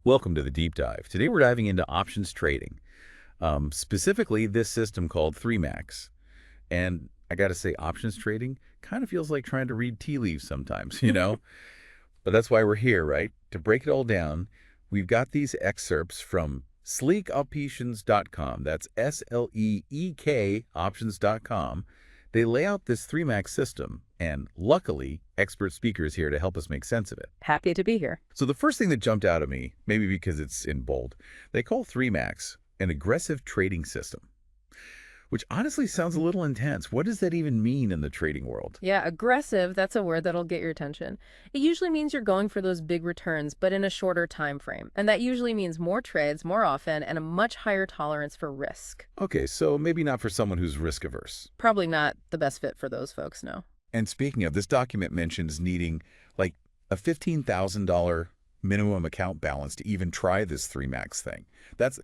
Welcome to the deep dive. Today we're diving into options trading, specifically this system called ThreeMax. And I got to say, options trading kind of feels like trying to read tea leaves sometimes, you know? But that's why we're here, right? To break it all down, we've got these excerpts from sleekoptions.com. That's SLEEK options.com. They lay out this ThreeMax system, and luckily, expert speakers here to help us make sense of it. Happy to be here. So the first thing that jumped out at me, maybe because it's in bold, they call ThreeMax an aggressive trading system, which honestly sounds a little intense. What does that even mean in the trading world? Yeah, aggressive, that's a word that'll get your attention. It usually means you're going for those big returns, but in a shorter time frame. And that usually means more trades, more often, and a much higher tolerance for risk. Okay, so maybe not for someone who's risk averse. Probably not the best fit for those folks, no. And speaking of, this document mentions needing like a $15,000 minimum account balance to even try this ThreeMax thing. That's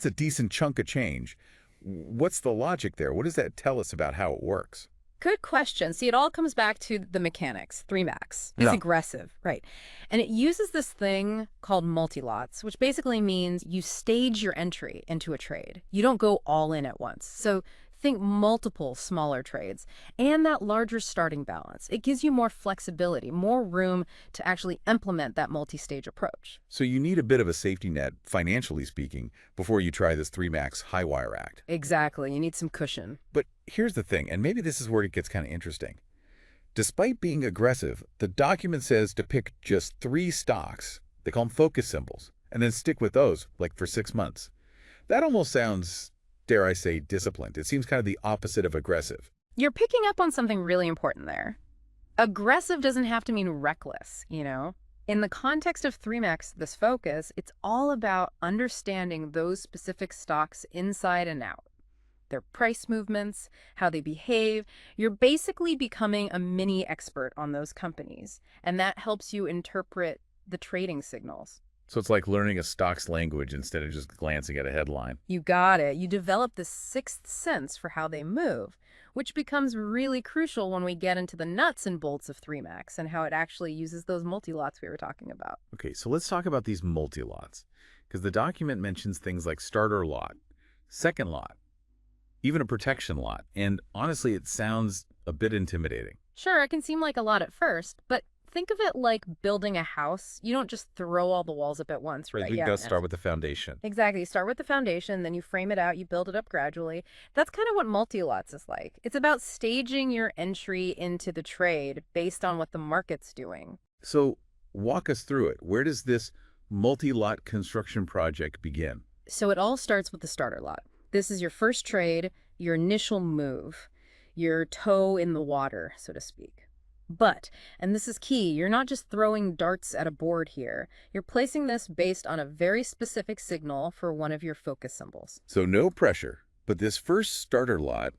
a decent chunk of change. What's the logic there? What does that tell us about how it works? Good question. See, it all comes back to the mechanics. ThreeMax. It's Yeah. aggressive, right? And it uses this thing called multi-lots, which basically means you stage your entry into a trade. You don't go all in at once. So think multiple smaller trades and that larger starting balance. It gives you more flexibility, more room to actually implement that multi-stage approach. So you need a bit of a safety net, financially speaking, before you try this ThreeMax high wire act. Exactly. You need some cushion. But here's the thing, and maybe this is where it gets kind of interesting. Despite being aggressive, the document says to pick just 3 stocks, they call them focus symbols, and then stick with those, like for 6 months. That almost sounds, dare I say, disciplined. It seems kind of the opposite of aggressive. You're picking up on something really important there. Aggressive doesn't have to mean reckless, you know? In the context of ThreeMax, this focus, it's all about understanding those specific stocks inside and out. Their price movements, how they behave. You're basically becoming a mini expert on those companies, and that helps you interpret the trading signals. So it's like learning a stock's language instead of just glancing at a headline. You got it. You develop this sixth sense for how they move, which becomes really crucial when we get into the nuts and bolts of ThreeMax and how it actually uses those multi-lots we were talking about. Okay, so let's talk about these multi-lots, because the document mentions things like starter lot, second lot, even a protection lot, and honestly, it sounds a bit intimidating. Sure, it can seem like a lot at first, but think of it like building a house. You don't just throw all the walls up at once, right? We gotta start with the foundation. Exactly. You start with the foundation, then you frame it out, you build it up gradually. That's kind of what multi-lots is like. It's about staging your entry into the trade based on what the market's doing. So walk us through it. Where does this multi-lot construction project begin? So it all starts with the starter lot. This is your first trade, your initial move, your toe in the water, so to speak. But, and this is key, you're not just throwing darts at a board here. You're placing this based on a very specific signal for one of your focus symbols. So no pressure, but this first starter lot,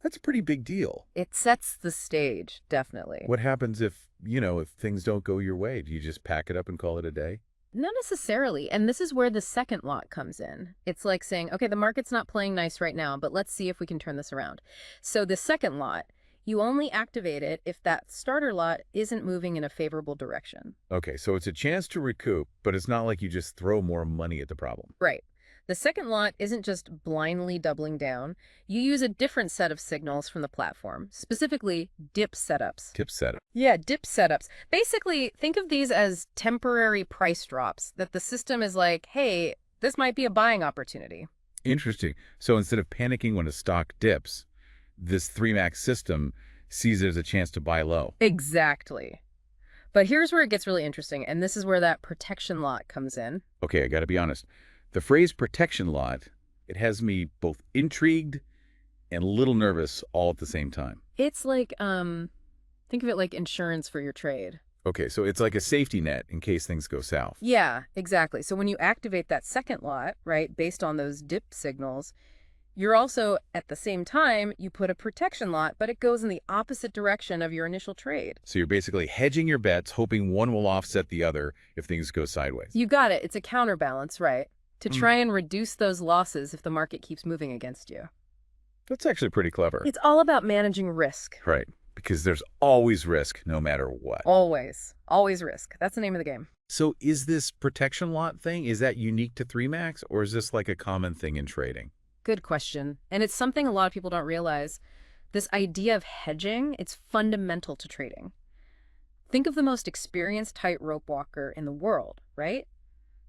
that's a pretty big deal. It sets the stage, definitely. What happens if things don't go your way? Do you just pack it up and call it a day? Not necessarily, and this is where the second lot comes in. It's like saying, okay, the market's not playing nice right now, but let's see if we can turn this around. So the second lot, you only activate it if that starter lot isn't moving in a favorable direction. Okay, so it's a chance to recoup, but it's not like you just throw more money at the problem. Right. The second lot isn't just blindly doubling down. You use a different set of signals from the platform, specifically dip setups. Tip setup. Yeah, dip setups. Basically, think of these as temporary price drops that the system is like, hey, this might be a buying opportunity. Interesting. So instead of panicking when a stock dips, this ThreeMax system sees it as a chance to buy low. Exactly. But here's where it gets really interesting, and this is where that protection lot comes in. Okay, I got to be honest. The phrase protection lot, it has me both intrigued and a little nervous all at the same time. It's like, think of it like insurance for your trade. Okay, so it's like a safety net in case things go south. Yeah, exactly. So when you activate that second lot, right, based on those dip signals, you're also, at the same time, you put a protection lot, but it goes in the opposite direction of your initial trade. So you're basically hedging your bets, hoping one will offset the other if things go sideways. You got it. It's a counterbalance, right? To try and reduce those losses if the market keeps moving against you. That's actually pretty clever. It's all about managing risk. Right, because there's always risk no matter what. Always. Always risk. That's the name of the game. So is this protection lot thing, is that unique to ThreeMax, or is this like a common thing in trading? Good question. And it's something a lot of people don't realize. This idea of hedging, it's fundamental to trading. Think of the most experienced tightrope walker in the world, right?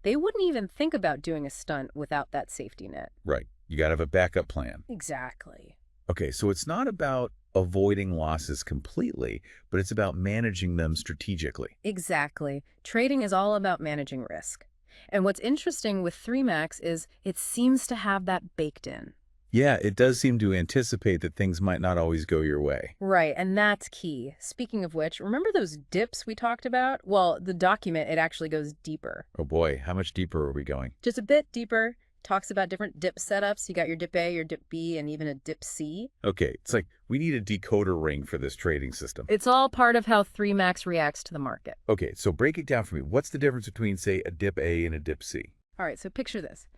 They wouldn't even think about doing a stunt without that safety net. Right. You got to have a backup plan. Exactly. Okay, so it's not about avoiding losses completely, but it's about managing them strategically. Exactly. Trading is all about managing risk. And what's interesting with ThreeMax is it seems to have that baked in. Yeah, it does seem to anticipate that things might not always go your way. Right, and that's key. Speaking of which, remember those dips we talked about? Well, the document, it actually goes deeper. Oh boy, how much deeper are we going? Just a bit deeper. Talks about different dip setups. You got your dip A, your dip B, and even a dip C. Okay, it's like we need a decoder ring for this trading system. It's all part of how ThreeMax reacts to the market. Okay, so break it down for me. What's the difference between, say, a dip A and a dip C? All right, so picture this.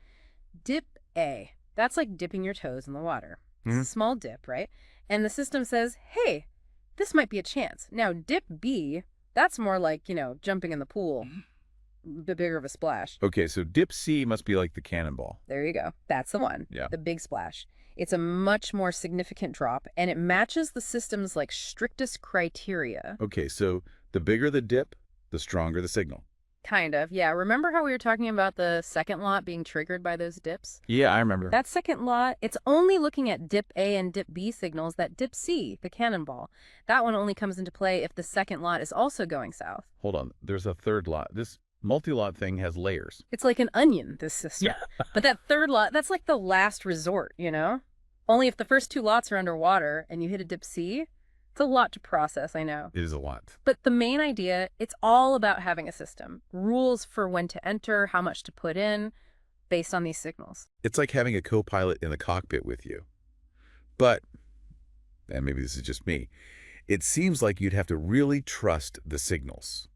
Dip A, that's like dipping your toes in the water. It's a small dip, right? And the system says, hey, this might be a chance. Now, dip B, that's more like, jumping in the pool. A bit bigger of a splash. Okay, so dip C must be like the cannonball. There you go. That's the one. Yeah. The big splash. It's a much more significant drop, and it matches the system's strictest criteria. Okay, so the bigger the dip, the stronger the signal. Kind of, yeah. Remember how we were talking about the second lot being triggered by those dips? Yeah, I remember. That second lot, it's only looking at dip A and dip B signals. That dip C, the cannonball, that one only comes into play if the second lot is also going south. Hold on, there's a third lot. This multi-lot thing has layers. It's like an onion, this system. Yeah. But that third lot, that's like the last resort, Only if the first two lots are underwater and you hit a dip C, it's a lot to process, I know. It is a lot. But the main idea, it's all about having a system. Rules for when to enter, how much to put in, based on these signals. It's like having a co-pilot in the cockpit with you. But, and maybe this is just me, it seems like you'd have to really trust the signals.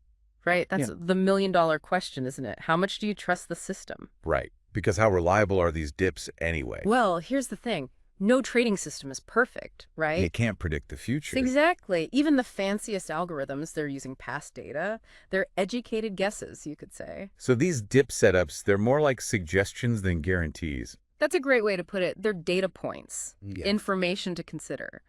Right? That's the million-dollar question, isn't it? How much do you trust the system? Right. Because how reliable are these dips anyway? Well, here's the thing. No trading system is perfect, right? They can't predict the future. Exactly. Even the fanciest algorithms, they're using past data. They're educated guesses, you could say. So these dip setups, they're more like suggestions than guarantees. That's a great way to put it. They're data points, information to consider.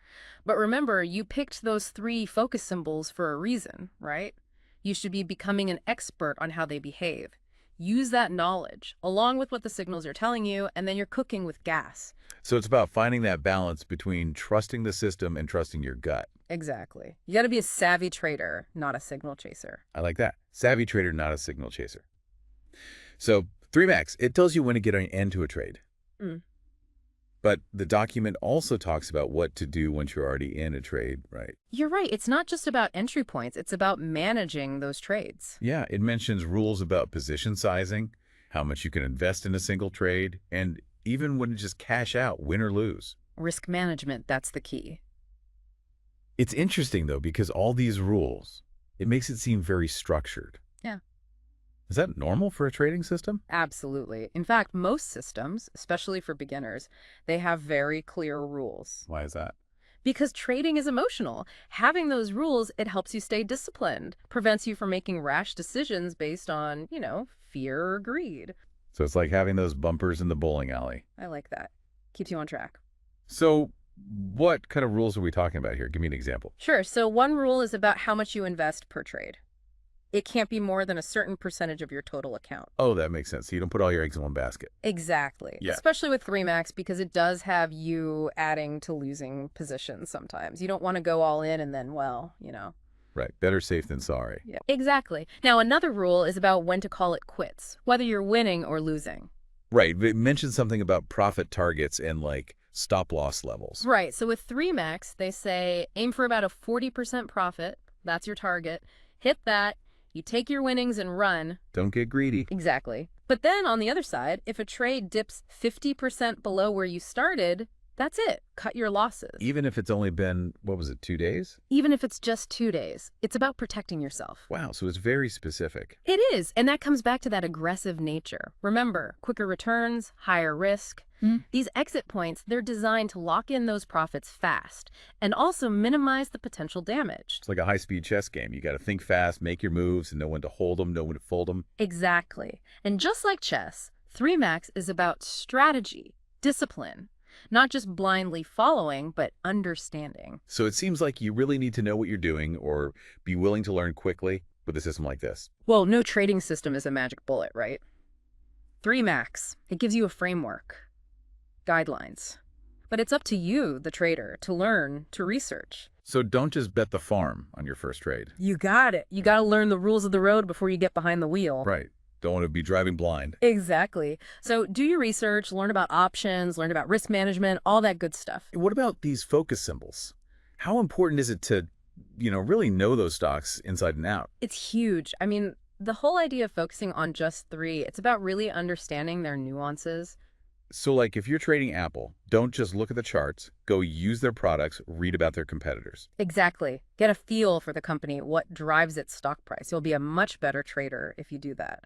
But remember, you picked those 3 focus symbols for a reason, right? You should be becoming an expert on how they behave. Use that knowledge, along with what the signals are telling you, and then you're cooking with gas. So it's about finding that balance between trusting the system and trusting your gut. Exactly. You got to be a savvy trader, not a signal chaser. I like that. Savvy trader, not a signal chaser. So ThreeMax, it tells you when to get an end to a trade. But the document also talks about what to do once you're already in a trade, right? You're right. It's not just about entry points. It's about managing those trades. Yeah, it mentions rules about position sizing, how much you can invest in a single trade, and even when to just cash out, win or lose. Risk management, that's the key. It's interesting, though, because all these rules, it makes it seem very structured. Yeah. Is that normal for a trading system? Absolutely. In fact, most systems, especially for beginners, they have very clear rules. Why is that? Because trading is emotional. Having those rules, it helps you stay disciplined, prevents you from making rash decisions based on, fear or greed. So it's like having those bumpers in the bowling alley. I like that. Keeps you on track. So what kind of rules are we talking about here? Give me an example. Sure. So one rule is about how much you invest per trade. It can't be more than a certain percentage of your total account. Oh, that makes sense. So you don't put all your eggs in one basket. Exactly. Yeah. Especially with ThreeMax, because it does have you adding to losing positions sometimes. You don't want to go all in and then, Right. Better safe than sorry. Yeah. Exactly. Now, another rule is about when to call it quits, whether you're winning or losing. Right. It mentioned something about profit targets and stop loss levels. Right. So with ThreeMax, they say aim for about a 40% profit. That's your target. Hit that. You take your winnings and run. Don't get greedy. Exactly. But then on the other side, if a trade dips 50% below where you started, That's it. Cut your losses. Even if it's only been, what was it, 2 days? Even if it's just 2 days, it's about protecting yourself. Wow, so it's very specific. It is, and that comes back to that aggressive nature. Remember, quicker returns, higher risk. These exit points, they're designed to lock in those profits fast and also minimize the potential damage. It's like a high-speed chess game. You got to think fast, make your moves, and know when to hold them, know when to fold them. Exactly. And just like chess, ThreeMax is about strategy, discipline, not just blindly following, but understanding. So it seems like you really need to know what you're doing or be willing to learn quickly with a system like this. Well, no trading system is a magic bullet, right? ThreeMax, it gives you a framework, guidelines. But it's up to you, the trader, to learn, to research. So don't just bet the farm on your first trade. You got it. You got to learn the rules of the road before you get behind the wheel. Right. Don't want to be driving blind. Exactly. So do your research, learn about options, learn about risk management, all that good stuff. What about these focus symbols? How important is it to, really know those stocks inside and out? It's huge. I mean, the whole idea of focusing on just three, it's about really understanding their nuances. So like if you're trading Apple, don't just look at the charts, go use their products, read about their competitors. Exactly. Get a feel for the company, what drives its stock price. You'll be a much better trader if you do that.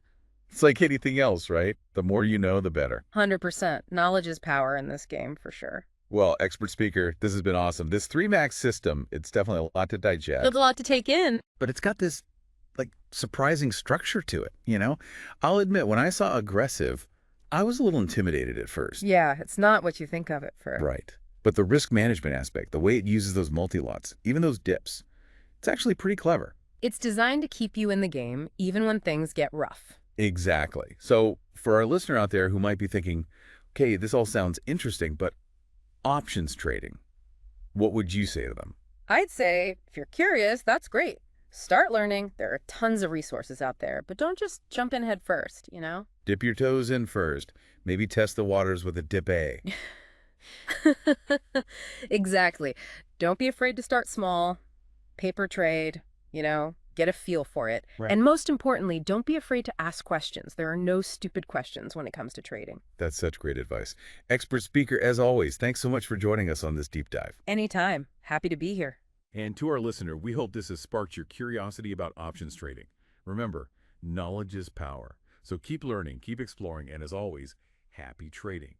It's like anything else, right? The more you know, the better. 100%. Knowledge is power in this game, for sure. Well, expert speaker, this has been awesome. This ThreeMax system, it's definitely a lot to digest. There's a lot to take in. But it's got this, surprising structure to it, I'll admit, when I saw aggressive, I was a little intimidated at first. Yeah, it's not what you think of it first. Right. But the risk management aspect, the way it uses those multi-lots, even those dips, it's actually pretty clever. It's designed to keep you in the game, even when things get rough. Exactly. So for our listener out there who might be thinking, okay, this all sounds interesting, but options trading, what would you say to them? I'd say, if you're curious, that's great. Start learning. There are tons of resources out there, but don't just jump in head first, Dip your toes in first. Maybe test the waters with a dip A. Exactly. Don't be afraid to start small, paper trade, get a feel for it. Right. And most importantly, don't be afraid to ask questions. There are no stupid questions when it comes to trading. That's such great advice. Expert speaker, as always, thanks so much for joining us on this deep dive. Anytime. Happy to be here. And to our listener, we hope this has sparked your curiosity about options trading. Remember, knowledge is power. So keep learning, keep exploring, and as always, happy trading.